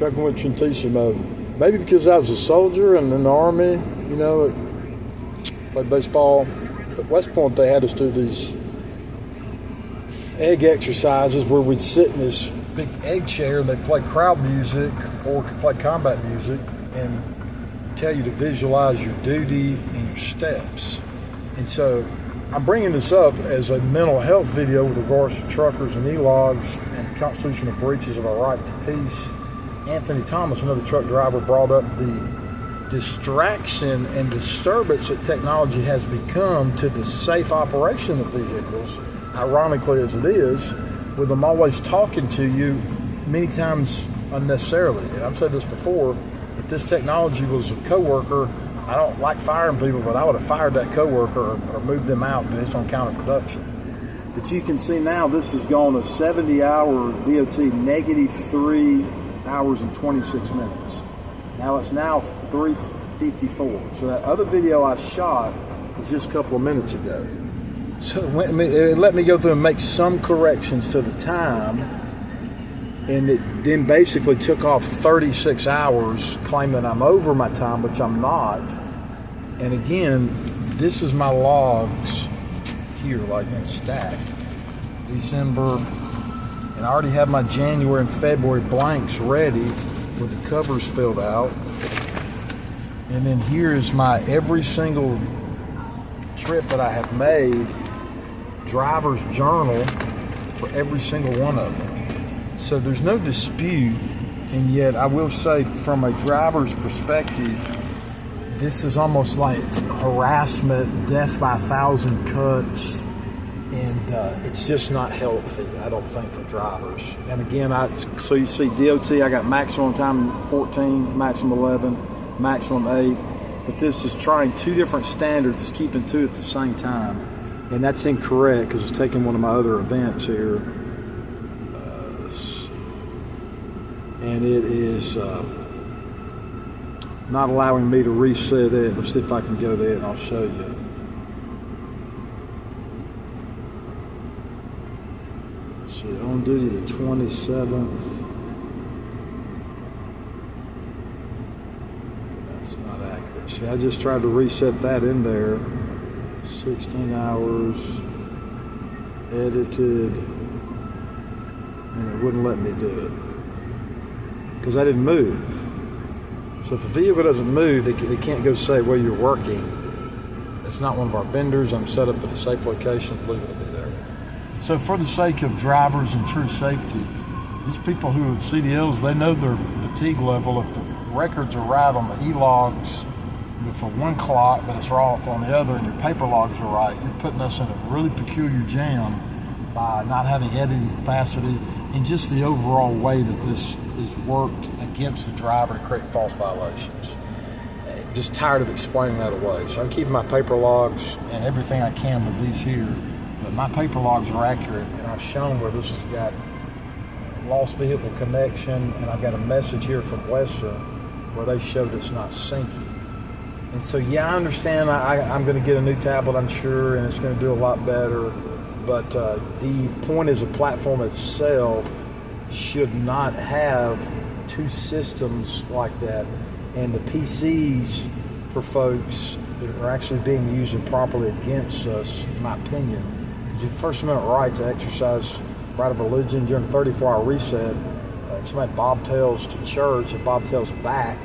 trucking with Trentissimo. Maybe because I was a soldier and in the Army, you know, played baseball. At West Point, they had us do these egg exercises where we'd sit in this big egg chair and they'd play crowd music or could play combat music and tell you to visualize your duty and your steps. And so I'm bringing this up as a mental health video with regards to truckers and Elogs and constitutional breaches of our right to peace. Anthony Thomas, another truck driver, brought up the distraction and disturbance that technology has become to the safe operation of vehicles, ironically as it is, with them always talking to you many times unnecessarily. And I've said this before, if this technology was a coworker, I don't like firing people, but I would have fired that coworker or moved them out based on counterproduction. But you can see now this has gone a 70-hour DOT, -3 hours and 26 minutes. Now it's now 3:54. So that other video I shot was just a couple of minutes ago. So it let me go through and make some corrections to the time, and it then basically took off 36 hours, claiming I'm over my time, which I'm not. And again, this is my logs here, like in stack. December, and I already have my January and February blanks ready with the covers filled out. And then here is my every single trip that I have made, driver's journal for every single one of them. So there's no dispute, and yet I will say from a driver's perspective, this is almost like harassment, death by 1,000 cuts, and it's just not healthy, I don't think, for drivers. And again, so you see DOT, I got maximum time 14, maximum 11, maximum 8, but this is trying two different standards, keeping two at the same time. And that's incorrect because it's taking one of my other events here. And it is not allowing me to reset it. Let's see if I can go there and I'll show you. See, on duty the 27th. That's not accurate. See, I just tried to reset that in there. 16 hours, edited, and it wouldn't let me do it because I didn't move. So if a vehicle doesn't move, they can't go say, well, you're working. It's not one of our vendors. I'm set up at a safe location. Leave it to be there. So for the sake of drivers and true safety, these people who have CDLs, they know their fatigue level. If the records are right on the E-logs for one clock, but it's off on the other, and your paper logs are right, you're putting us in a really peculiar jam by not having editing capacity and just the overall way that this is worked against the driver to create false violations. Just tired of explaining that away. So I'm keeping my paper logs and everything I can with these here, but my paper logs are accurate, and I've shown where this has got lost vehicle connection, and I've got a message here from Western where they showed it's not syncing. And so, yeah, I understand I'm going to get a new tablet, I'm sure, and it's going to do a lot better. But the point is, the platform itself should not have two systems like that. And the PCs for folks that are actually being used improperly against us, in my opinion, because your First Amendment right to exercise right of religion during a 34-hour reset, if somebody bobtails to church and bobtails back,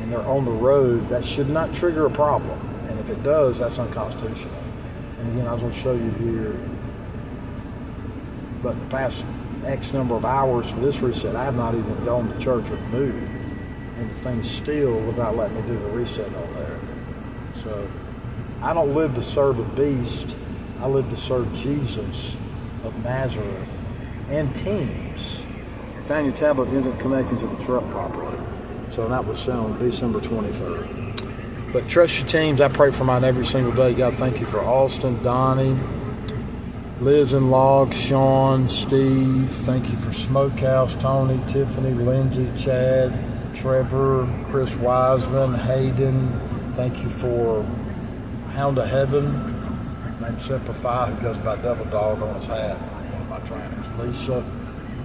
and they're on the road, that should not trigger a problem. And if it does, that's unconstitutional. And again, I was going to show you here, but in the past X number of hours for this reset, I have not even gone to church or moved, and the thing still would not let me do the reset on there. So I don't live to serve a beast. I live to serve Jesus of Nazareth and Teams. I found your tablet isn't connecting to the truck properly. So that was sent on December 23rd. But trust your teams. I pray for mine every single day. God, thank you for Austin, Donnie, Liz and Log, Sean, Steve. Thank you for Smokehouse, Tony, Tiffany, Lindsay, Chad, Trevor, Chris Wiseman, Hayden. Thank you for Hound of Heaven, named Simplify, who goes by Devil Dog on his hat, one of my trainers. Lisa,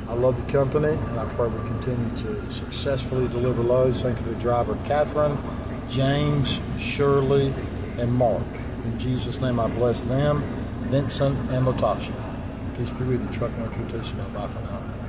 I I love the company, and I pray we continue to successfully deliver loads. Thank you to the driver, Catherine, James, Shirley, and Mark. In Jesus' name, I bless them, Vincent, and Latasha. Peace be with you, Trucking on Bye for now.